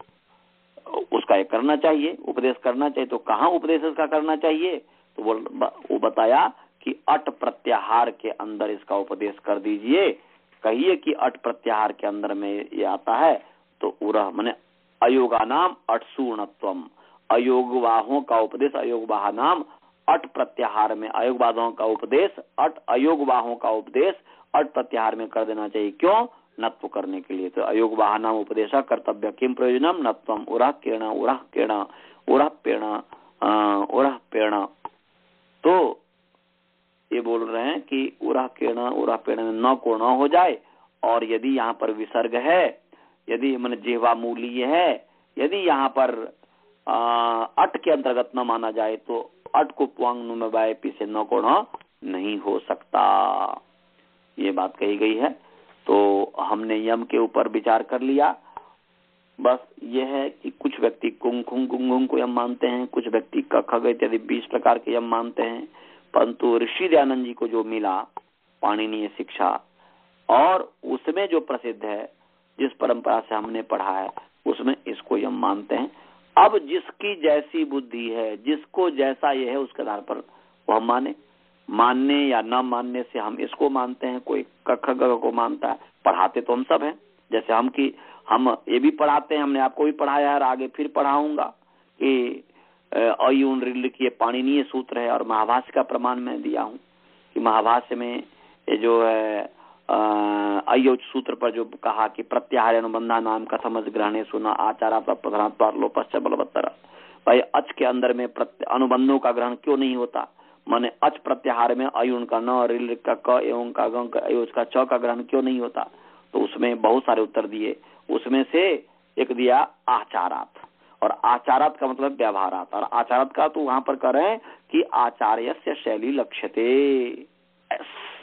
उसका एक करना चाहिए, उपदेश करना चाहिए। तो कहाँ उपदेश इसका करना चाहिए, तो वो बताया कि अट प्रत्याहार के अंदर इसका उपदेश कर दीजिए। कहिए कि अट प्रत्याहार के अंदर में ये आता है, तो उरह माने अयोगा नाम अटसूर्णत्वम, अयोगवाहों का उपदेश अयोगवाह नाम अट प्रत्याहार में, अयोगवाहों का उपदेश अट अयोगवाहों का उपदेश अट प्रत्याहार में कर देना चाहिए। क्यों, नत्व करने के लिए। तो अयोगवाह नाम उपदेश कर्तव्य किम प्रयोजनम नत्वम उरह किरण उरह किरण उरह पेण उरह पेण। तो ये बोल रहे हैं कि उरह पेण न को न हो जाए, और यदि यहाँ पर विसर्ग है, यदि मन जिह्वा मूल्य है, यदि यहाँ पर अट के अंतर्गत न माना जाए तो अट को पुआंग में बाय पी से न को न नहीं हो सकता, ये बात कही गई है। तो हमने यम के ऊपर विचार कर लिया। बस ये है कि कुछ व्यक्ति कुंग कुंग को यम मानते हैं, कुछ व्यक्ति खग इत्यादि 20 प्रकार के यम मानते हैं, परंतु ऋषि दयानंद जी को जो मिला पाणिनीय शिक्षा, और उसमें जो प्रसिद्ध है, जिस परंपरा से हमने पढ़ा है, उसमें इसको यम मानते हैं। अब जिसकी जैसी बुद्धि है, जिसको जैसा ये है, उसके आधार पर वह मानने या न मानने से हम इसको मानते हैं, कोई कख ग को मानता है। पढ़ाते तो हम सब हैं, जैसे हम ये भी पढ़ाते हैं, हमने आपको भी पढ़ाया है और आगे फिर पढ़ाऊंगा कि अयुन रिल की पाणिनीय सूत्र है, और महाभाष्य का प्रमाण मैं दिया हूँ कि महाभाष्य में ये जो है अयोच सूत्र पर जो कहा कि प्रत्याहार अनुबंधा नाम कथम ग्रहणे सुना आचारा प्रधान लोपश्च बलवत्तर। भाई अच के अंदर में अनुबंधों का ग्रहण क्यों नहीं होता, माने अच प्रत्याहार में अयुन का न रिल का क एवं का गं का अयोच का च का ग्रहण क्यों नहीं होता। तो उसमें बहुत सारे उत्तर दिए, उसमें से एक दिया आचारात, और आचारात का मतलब व्यवहारात, और आचारात का तो वहां पर कह रहे हैं कि आचार्यस्य शैली लक्ष्यते।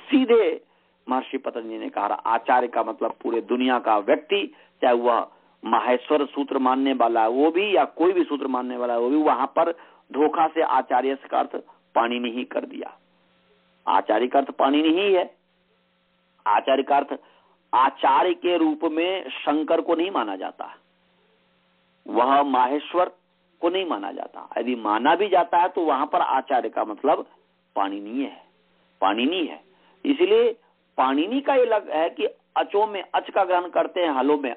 सीधे महर्षि पतंजलि ने कहा आचार्य का मतलब पूरे दुनिया का व्यक्ति, चाहे वह माहेश्वर सूत्र मानने वाला वो भी या कोई भी सूत्र मानने वाला वो भी, वहां पर धोखा से आचार्य का अर्थ पाणिनि ही कर दिया। आचार्य का अर्थ पाणिनि ही है। आचार्य का अर्थ आचार्य के रूप में शंकर को नहीं माना जाता, वह माहेश्वर को नहीं माना जाता। यदि माना भी जाता है तो वहां पर आचार्य का मतलब पाणिनि है। इसलिए पाणिनि का ये लग है कि अचों में अच का ग्रहण करते हैं, हलों में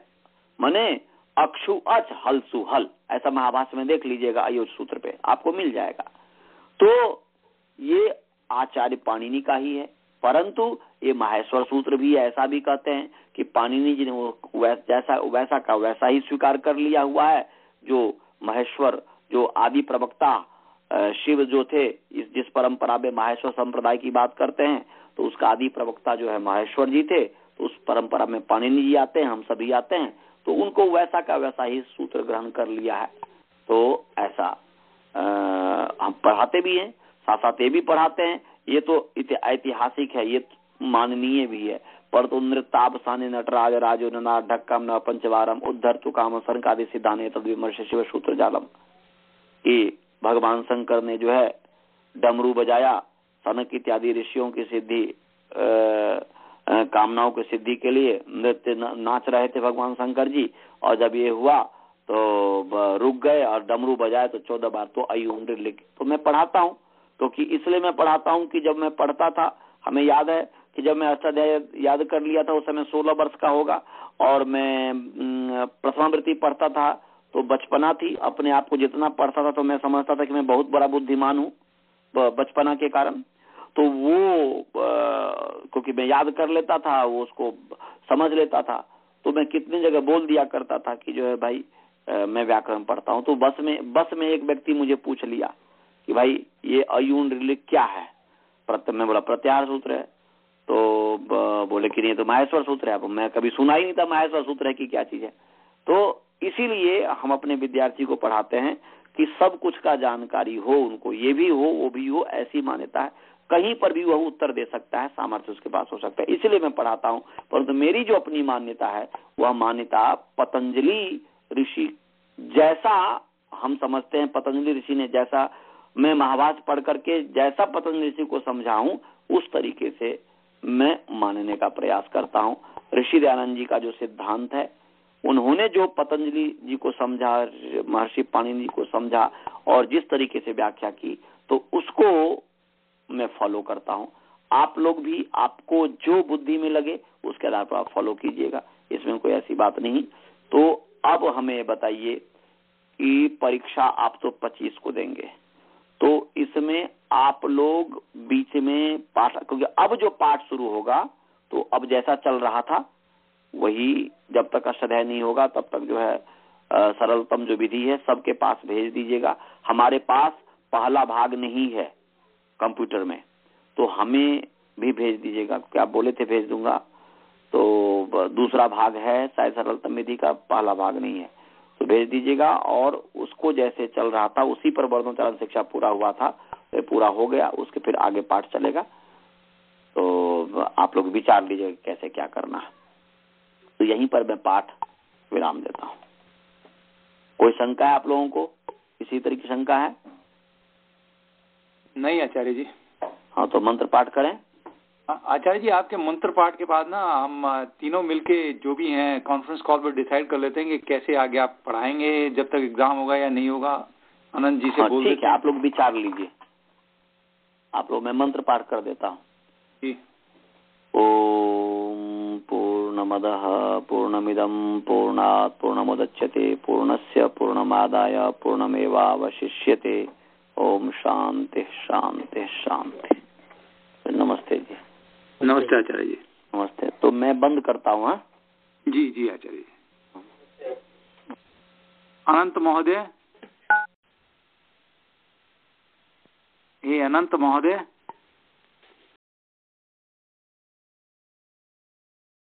माने अक्षु अच हलसु हल, ऐसा महाभाष्य में देख लीजिएगा, अयोच सूत्र पे आपको मिल जाएगा। तो ये आचार्य पाणिनि का ही है, परंतु ये माहेश्वर सूत्र भी ऐसा भी कहते हैं कि पाणिनि जी ने वैसा का वैसा ही स्वीकार कर लिया हुआ है। जो महेश्वर, जो आदि प्रवक्ता शिव जो थे, जिस परंपरा में माहेश्वर संप्रदाय की बात करते हैं, तो उसका आदि प्रवक्ता जो है माहेश्वर जी थे। तो उस परंपरा में पाणिनि जी आते हैं, हम सभी आते हैं, तो उनको वैसा का वैसा ही सूत्र ग्रहण कर लिया है। तो ऐसा हम पढ़ाते भी हैं, साथ साथ ये भी पढ़ाते हैं। ये तो ऐतिहासिक है, ये माननीय भी है। पर तो नृताप साने नटराज राजो नना ढक्कम न पंचवारम उद्धर तु काम संकादि सिद्धाने तद विमर्श शिव सूत्र जालम, कि भगवान शंकर ने जो है डमरू बजाया सनक इत्यादि ऋषियों की सिद्धि कामनाओं की सिद्धि के लिए नृत्य नाच रहे थे भगवान शंकर जी, और जब ये हुआ तो रुक गए और डमरू बजाए तो 14 बार तो अयून लिख। तो मैं पढ़ाता हूँ, क्योंकि इसलिए मैं पढ़ाता हूँ कि जब मैं पढ़ता था, हमें याद है कि जब मैं अष्टाध्याय याद कर लिया था उस समय 16 वर्ष का होगा, और मैं प्रथमावृत्ति पढ़ता था तो बचपना थी, अपने आप को जितना पढ़ता था तो मैं समझता था कि मैं बहुत बड़ा बुद्धिमान हूँ बचपना के कारण। तो वो क्योंकि मैं याद कर लेता था, वो उसको समझ लेता था, तो मैं कितनी जगह बोल दिया करता था कि जो है भाई मैं व्याकरण पढ़ता हूँ। तो बस में एक व्यक्ति मुझे पूछ लिया कि भाई ये अयून ऋलिक क्या है। मैं बोला प्रत्याहार सूत्र है। तो बोले कि नहीं तो माहेश्वर सूत्र है। अब मैं कभी सुना ही नहीं था माहेश्वर सूत्र है कि क्या चीज है। तो इसीलिए हम अपने विद्यार्थी को पढ़ाते हैं कि सब कुछ का जानकारी हो उनको, ये भी हो वो भी हो, ऐसी मान्यता है। कहीं पर भी वह उत्तर दे सकता है, सामर्थ्य उसके पास हो सकता है, इसलिए मैं पढ़ाता हूँ। परंतु मेरी जो अपनी मान्यता है वह मान्यता पतंजलि ऋषि जैसा हम समझते हैं, पतंजलि ऋषि ने जैसा, मैं महाभारत पढ़ करके जैसा पतंजलि ऋषि को समझाऊं उस तरीके से मैं मानने का प्रयास करता हूँ। ऋषि दयानंद जी का जो सिद्धांत है, उन्होंने जो पतंजलि जी को समझा, महर्षि पाणिनि जी को समझा और जिस तरीके से व्याख्या की, तो उसको मैं फॉलो करता हूँ। आप लोग भी आपको जो बुद्धि में लगे उसके आधार पर आप फॉलो कीजिएगा, इसमें कोई ऐसी बात नहीं। तो अब हमें बताइए कि परीक्षा आप तो 25 को देंगे, तो इसमें आप लोग बीच में पाठ, क्योंकि अब जो पाठ शुरू होगा तो अब जैसा चल रहा था वही, जब तक अष्टाध्याय नहीं होगा तब तक जो है सरलतम जो विधि है सबके पास भेज दीजिएगा। हमारे पास पहला भाग नहीं है कंप्यूटर में, तो हमें भी भेज दीजिएगा, क्या बोले थे भेज दूंगा। तो दूसरा भाग है शायद सरलतम विधि का, पहला भाग नहीं है, तो भेज दीजिएगा। और उसको जैसे चल रहा था उसी पर वर्णोच्चारण शिक्षा पूरा हुआ था, तो पूरा हो गया, उसके फिर आगे पाठ चलेगा। तो आप लोग विचार लीजिए कैसे क्या करना है। तो यहीं पर मैं पाठ विराम देता हूँ। कोई शंका है आप लोगों को, इसी तरह की शंका है? नहीं आचार्य जी। हाँ, तो मंत्र पाठ करें। आचार्य जी, आपके मंत्र पाठ के बाद ना हम तीनों मिलके जो भी हैं कॉन्फ्रेंस कॉल पर डिसाइड कर लेते हैं कि कैसे आगे आप पढ़ाएंगे, जब तक एग्जाम होगा या नहीं होगा। आनंद जी से बोल ठीक है, आप लोग विचार लीजिए। आप लोग, मैं मंत्र पाठ कर देता हूँ। ओम पूर्णमदः पूर्णमिदं पूर्णात् पूर्णमुदच्यते पूर्णस्य पूर्णमादाय पूर्णमेवावशिष्यते। ओम शांति शांति शांति। नमस्ते जी। नमस्ते आचार्य जी। नमस्ते। तो मैं बंद करता हूँ। हाँ जी जी आचार्य जी। अनंत महोदय, हे अनंत महोदय।